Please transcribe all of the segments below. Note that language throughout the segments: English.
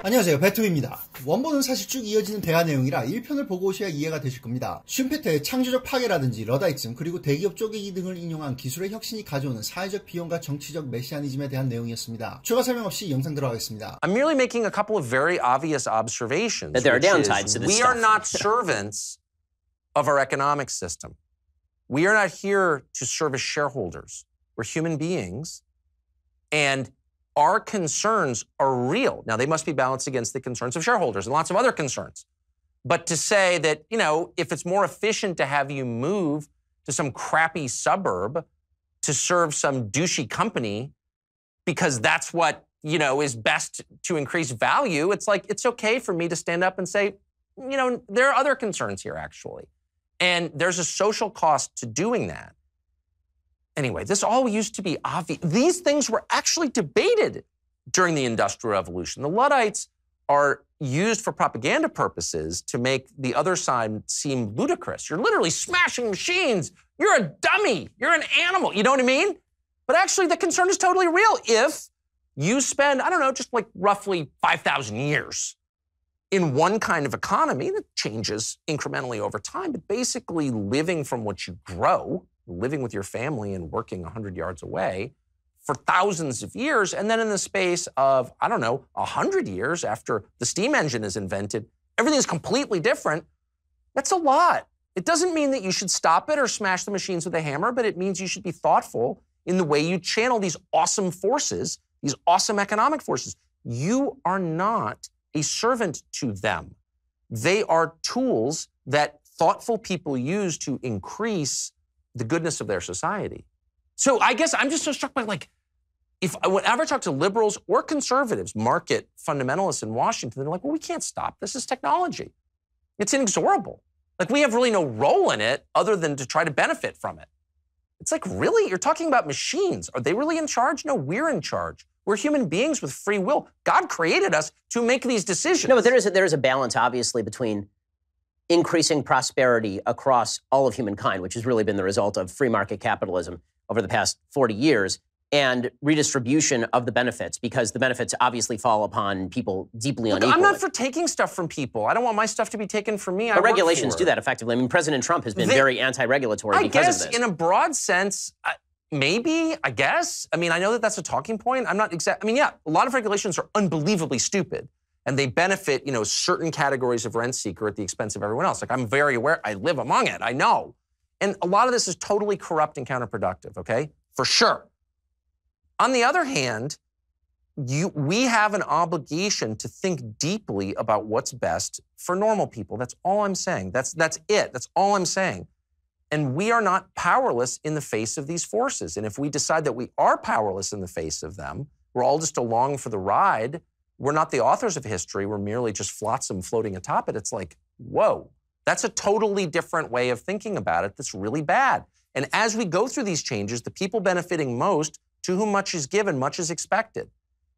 안녕하세요, 배트입니다. 원본은 사실 쭉 이어지는 대화 내용이라 1편을 보고 오셔야 이해가 되실 겁니다. 슈페터의 창조적 파괴라든지 러다이즘, 그리고 대기업 쪼개기 등을 인용한 기술의 혁신이 가져오는 사회적 비용과 정치적 메시아니즘에 대한 내용이었습니다. 추가 설명 없이 영상 들어가겠습니다. I'm merely making a couple of very obvious observations. But there are downsides to this We stuff. are not servants of our economic system. We are not here to serve as shareholders. We're human beings, and our concerns are real. Now, they must be balanced against the concerns of shareholders and lots of other concerns. But to say that, if it's more efficient to have you move to some crappy suburb to serve some douchey company because that's what, is best to increase value, it's like, it's okay for me to stand up and say, there are other concerns here, actually. And there's a social cost to doing that. Anyway, this all used to be obvious. These things were actually debated during the Industrial Revolution. The Luddites are used for propaganda purposes to make the other side seem ludicrous. You're literally smashing machines. You're a dummy. You're an animal. You know what I mean? But actually, the concern is totally real. If you spend, just like roughly 5,000 years in one kind of economy that changes incrementally over time, but basically living from what you grow, living with your family and working 100 yards away for thousands of years. And then in the space of, 100 years after the steam engine is invented, everything is completely different. That's a lot. It doesn't mean that you should stop it or smash the machines with a hammer, but it means you should be thoughtful in the way you channel these awesome forces, these awesome economic forces. You are not a servant to them. They are tools that thoughtful people use to increase the goodness of their society. So I guess I'm just so struck by whenever I talk to liberals or conservatives, market fundamentalists in Washington, they're like, well, we can't stop. This is technology. It's inexorable. We have really no role in it other than to try to benefit from it. It's like, really? You're talking about machines. Are they really in charge? No, we're in charge. We're human beings with free will. God created us to make these decisions. No, but there is a balance, obviously, between increasing prosperity across all of humankind, which has really been the result of free market capitalism over the past 40 years, and redistribution of the benefits, because the benefits obviously fall upon people deeply unequally. I'm not for taking stuff from people. I don't want my stuff to be taken from me. But regulations do that effectively. I mean, President Trump has been very anti-regulatory because of this. In a broad sense, maybe, I guess. I know that that's a talking point. I'm not a lot of regulations are unbelievably stupid. And they benefit, certain categories of rent seeker at the expense of everyone else. I'm very aware. I live among it. I know. And a lot of this is totally corrupt and counterproductive, okay? For sure. On the other hand, we have an obligation to think deeply about what's best for normal people. That's all I'm saying. That's it. That's all I'm saying. And we are not powerless in the face of these forces. And if we decide that we are powerless in the face of them, we're all just along for the ride. We're not the authors of history. We're merely just flotsam floating atop it. It's like, whoa, that's a totally different way of thinking about it that's really bad. And as we go through these changes, the people benefiting most, to whom much is given, much is expected.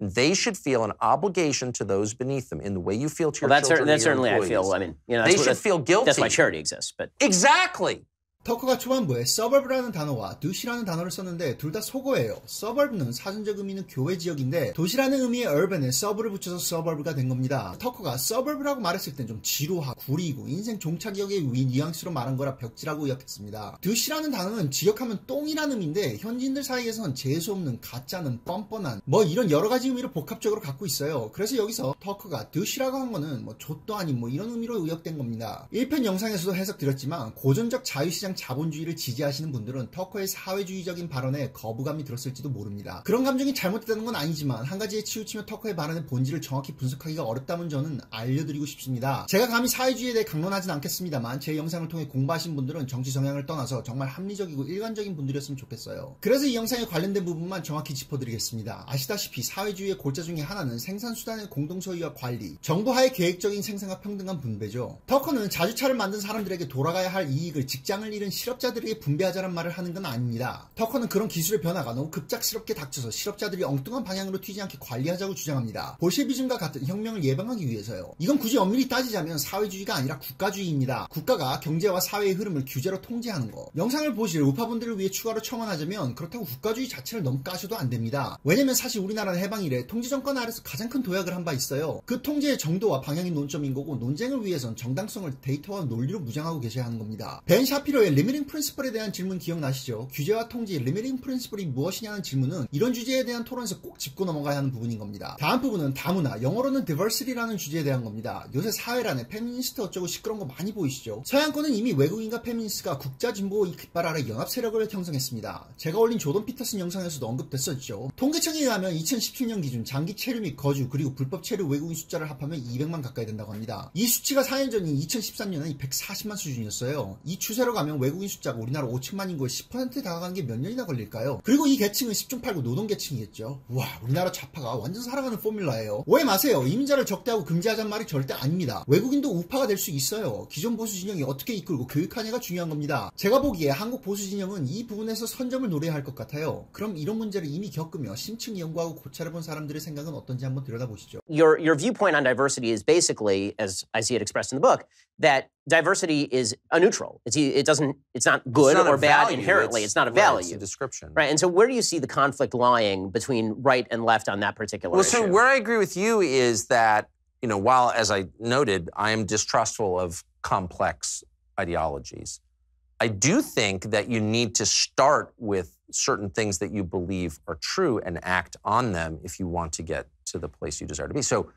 And they should feel an obligation to those beneath them in the way you feel to your children. That's certainly, I feel, they should feel guilty. That's why charity exists. But Exactly. 터커가 초반부에 suburb라는 단어와 do시라는 단어를 썼는데 둘 다 속어예요. suburb는 사전적 의미는 교외 지역인데 도시라는 의미의 urban에 sub를 붙여서 suburb가 된 겁니다. 터커가 suburb라고 말했을 땐 좀 지루하고 구리고 인생 종착역의 뉘앙스로 말한 거라 벽지라고 의역했습니다. do시라는 단어는 지역하면 똥이라는 의미인데 현지인들 사이에선 재수없는 가짜는 뻔뻔한 이런 여러 가지 의미를 복합적으로 갖고 있어요. 그래서 여기서 터커가 do시라고 한 거는 좆도 아닌 이런 의미로 의역된 겁니다. 1편 영상에서도 해석드렸지만 고전적 자유시장 자본주의를 지지하시는 분들은 터커의 사회주의적인 발언에 거부감이 들었을지도 모릅니다. 그런 감정이 잘못됐다는 건 아니지만 한 가지에 치우치며 터커의 발언의 본질을 정확히 분석하기가 어렵다면 저는 알려드리고 싶습니다. 제가 감히 사회주의에 대해 강론하진 않겠습니다만 제 영상을 통해 공부하신 분들은 정치 성향을 떠나서 정말 합리적이고 일관적인 분들이었으면 좋겠어요. 그래서 이 영상에 관련된 부분만 정확히 짚어드리겠습니다. 아시다시피 사회주의의 골자 중에 하나는 생산수단의 공동소유와 관리, 정부하의 계획적인 생산과 평등한 분배죠. 터커는 자주차를 만든 사람들에게 돌아가야 할 이익을 직장을 잃은 실은 실업자들에게 분배하자는 말을 하는 건 아닙니다. 터커는 그런 기술의 변화가 너무 급작스럽게 닥쳐서 실업자들이 엉뚱한 방향으로 튀지 않게 관리하자고 주장합니다. 볼셰비즘과 같은 혁명을 예방하기 위해서요. 이건 굳이 엄밀히 따지자면 사회주의가 아니라 국가주의입니다. 국가가 경제와 사회의 흐름을 규제로 통제하는 거. 영상을 보실 우파분들을 위해 추가로 첨언하자면 그렇다고 국가주의 자체를 너무 까셔도 안 됩니다. 왜냐면 사실 우리나라는 해방 이래 통제정권 아래서 가장 큰 도약을 한 바 있어요. 그 통제의 정도와 방향이 논점인 거고 논쟁을 위해선 정당성을 데이터와 논리로 무장하고 계셔야 하는 겁니다. 벤 샤피로의 리미팅 프린시플에 대한 질문 기억나시죠? 규제와 통제의 리미팅 프린시플이 무엇이냐는 질문은 이런 주제에 대한 토론에서 꼭 짚고 넘어가야 하는 부분인 겁니다. 다음 부분은 다문화, 영어로는 diversity라는 주제에 대한 겁니다. 요새 사회란에 페미니스트 어쩌고 시끄러운 거 많이 보이시죠? 서양권은 이미 외국인과 페미니스트가 국자진보 깃발 아래 연합 세력을 형성했습니다. 제가 올린 조던 피터슨 영상에서도 언급됐었죠. 통계청에 의하면 2017년 기준 장기 체류 및 거주 그리고 불법 체류 외국인 숫자를 합하면 200만 가까이 된다고 합니다. 이 수치가 4년 전인 2013년에 140만 수준이었어요. 이 추세로 가면 외국인 숫자가 우리나라 5천만 인구의 10%에 다가가는 게 몇 년이나 걸릴까요? 그리고 이 계층은 10중 8구 노동계층이겠죠. 우와, 우리나라 좌파가 완전 살아가는 포뮬라예요. 오해 마세요. 이민자를 적대하고 금지하자는 말이 절대 아닙니다. 외국인도 우파가 될 수 있어요. 기존 보수 진영이 어떻게 이끌고 교육하냐가 중요한 겁니다. 제가 보기에 한국 보수 진영은 이 부분에서 선점을 노려야 할 것 같아요. 그럼 이런 문제를 이미 겪으며 심층 연구하고 고찰해본 사람들의 생각은 어떤지 한번 들여다보시죠. Your viewpoint on diversity is basically, as I see it expressed in the book, that diversity is a neutral. It's not good or bad inherently. It's not a value. It's a description. Right. And so where do you see the conflict lying between right and left on that particular issue? So where I agree with you is that, while, as I noted, I am distrustful of complex ideologies, I do think that you need to start with certain things that you believe are true and act on them if you want to get to the place you desire to be. So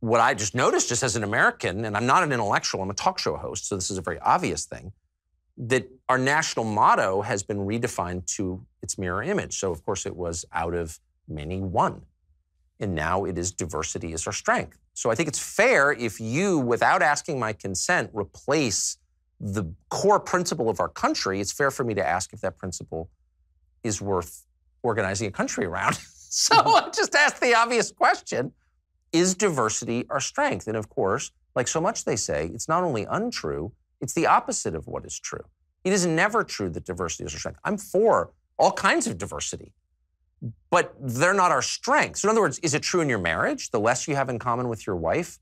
what I just noticed, just as an American, and I'm not an intellectual, I'm a talk show host, so this is a very obvious thing, that our national motto has been redefined to its mirror image. So, of course, it was out of many, one. And now it is diversity is our strength. So I think it's fair if you, without asking my consent, replace the core principle of our country, it's fair for me to ask if that principle is worth organizing a country around. So I just asked the obvious question, is diversity our strength? And of course, like so much they say, it's not only untrue, it's the opposite of what is true. It is never true that diversity is our strength. I'm for all kinds of diversity, but they're not our strengths. So in other words, is it true in your marriage? The less you have in common with your wife,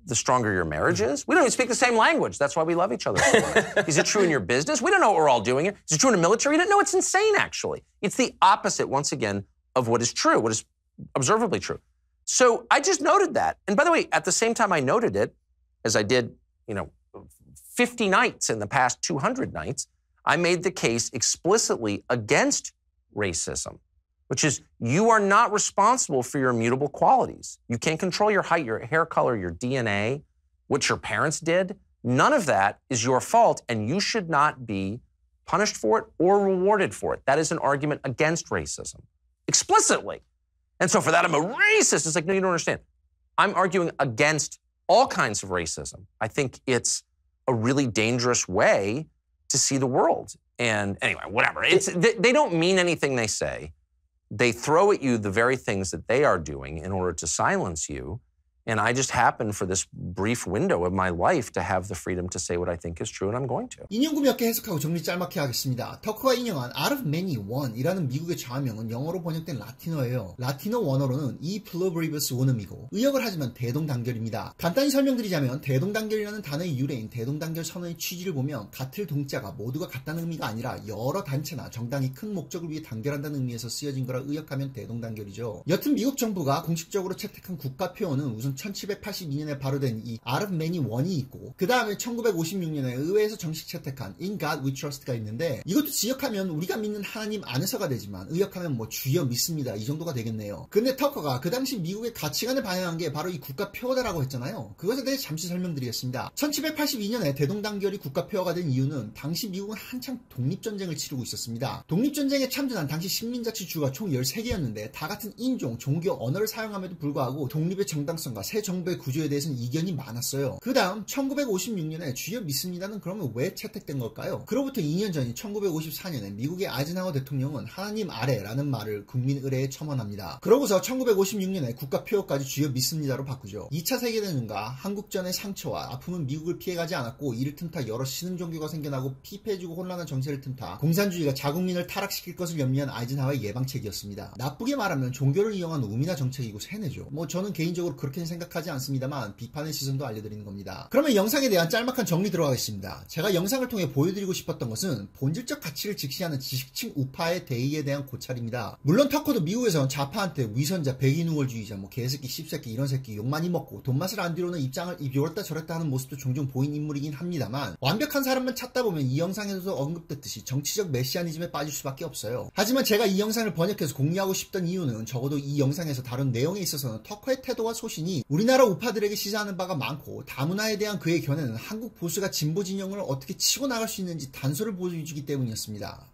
the stronger your marriage is? We don't even speak the same language. That's why we love each other so much. Is it true in your business? We don't know what we're all doing here. Is it true in the military? No, it's insane, actually. It's the opposite, once again, of what is true, what is observably true. So I just noted that. And by the way, at the same time I noted it, as I did, 50 nights in the past 200 nights, I made the case explicitly against racism, which is you are not responsible for your immutable qualities. You can't control your height, your hair color, your DNA, what your parents did. None of that is your fault, and you should not be punished for it or rewarded for it. That is an argument against racism, explicitly. And so for that, I'm a racist. It's like, no, you don't understand. I'm arguing against all kinds of racism. I think it's a really dangerous way to see the world. And anyway, whatever. They don't mean anything they say. They throw at you the very things that they are doing in order to silence you. And I just happen for this brief window of my life to have the freedom to say what I think is true, and I'm going to. 인용구 몇 개 해석하고 정리 짤막히 하겠습니다. 터커가 인용한 out of many, one이라는 미국의 좌명은 영어로 번역된 라틴어예요. 라틴어 원어로는 e pluribus unum이고 의역을 하지만 대동단결입니다. 간단히 설명드리자면 대동단결이라는 단어의 유래인 대동단결 선언의 취지를 보면 같을 동자가 모두가 같다는 의미가 아니라 여러 단체나 정당이 큰 목적을 위해 단결한다는 의미에서 쓰여진 거라 의역하면 대동단결이죠. 여튼 미국 정부가 공식적으로 채택한 국가 표어는 우선 1782년에 발효된 이 out of many, one이 있고 그 다음에 1956년에 의회에서 정식 채택한 In God We Trust가 있는데 이것도 지역하면 우리가 믿는 하나님 안에서가 되지만 의역하면 뭐 주여 믿습니다 이 정도가 되겠네요. 근데 터커가 그 당시 미국의 가치관을 반영한 게 바로 이 국가 표어다라고 했잖아요. 그것에 대해 잠시 설명드리겠습니다. 1782년에 대동단결이 국가 표어가 된 이유는 당시 미국은 한창 독립전쟁을 치르고 있었습니다. 독립전쟁에 참전한 당시 식민자치 주가 총 13개였는데 다 같은 인종, 종교, 언어를 사용함에도 불구하고 독립의 정당성과 새 정부의 구조에 대해서는 이견이 많았어요. 그 다음 1956년에 주여 믿습니다는 그러면 왜 채택된 걸까요? 그로부터 2년 전인 1954년에 미국의 아이젠하워 대통령은 하나님 아래라는 말을 국민 의례에 첨언합니다. 그러고서 1956년에 국가 표어까지 주여 믿습니다로 바꾸죠. 2차 세계대전과 한국전의 상처와 아픔은 미국을 피해가지 않았고 이를 틈타 여러 신흥 종교가 생겨나고 피폐해지고 혼란한 정세를 틈타 공산주의가 자국민을 타락시킬 것을 염려한 아이젠하워의 예방책이었습니다. 나쁘게 말하면 종교를 이용한 우미나 정책이고 세뇌죠. 저는 개인적으로 그렇게는 생각하지 않습니다만 비판의 시선도 알려드리는 겁니다. 그러면 영상에 대한 짤막한 정리 들어가겠습니다. 제가 영상을 통해 보여드리고 싶었던 것은 본질적 가치를 직시하는 지식층 우파의 대의에 대한 고찰입니다. 물론 터커도 미국에선 좌파한테 위선자, 백인우월주의자, 개새끼, 씹새끼 이런 새끼 욕 많이 먹고 돈맛을 안 뒤로는 입장을 요랬다 저랬다 하는 모습도 종종 보인 인물이긴 합니다만 완벽한 사람만 찾다 보면 이 영상에서도 언급됐듯이 정치적 메시아니즘에 빠질 수밖에 없어요. 하지만 제가 이 영상을 번역해서 공유하고 싶던 이유는 적어도 이 영상에서 다룬 내용에 있어서는 터커의 태도와 소신이 우리나라 우파들에게 시사하는 바가 많고 다문화에 대한 그의 견해는 한국 보수가 진보 진영을 어떻게 치고 나갈 수 있는지 단서를 보여주기 때문이었습니다.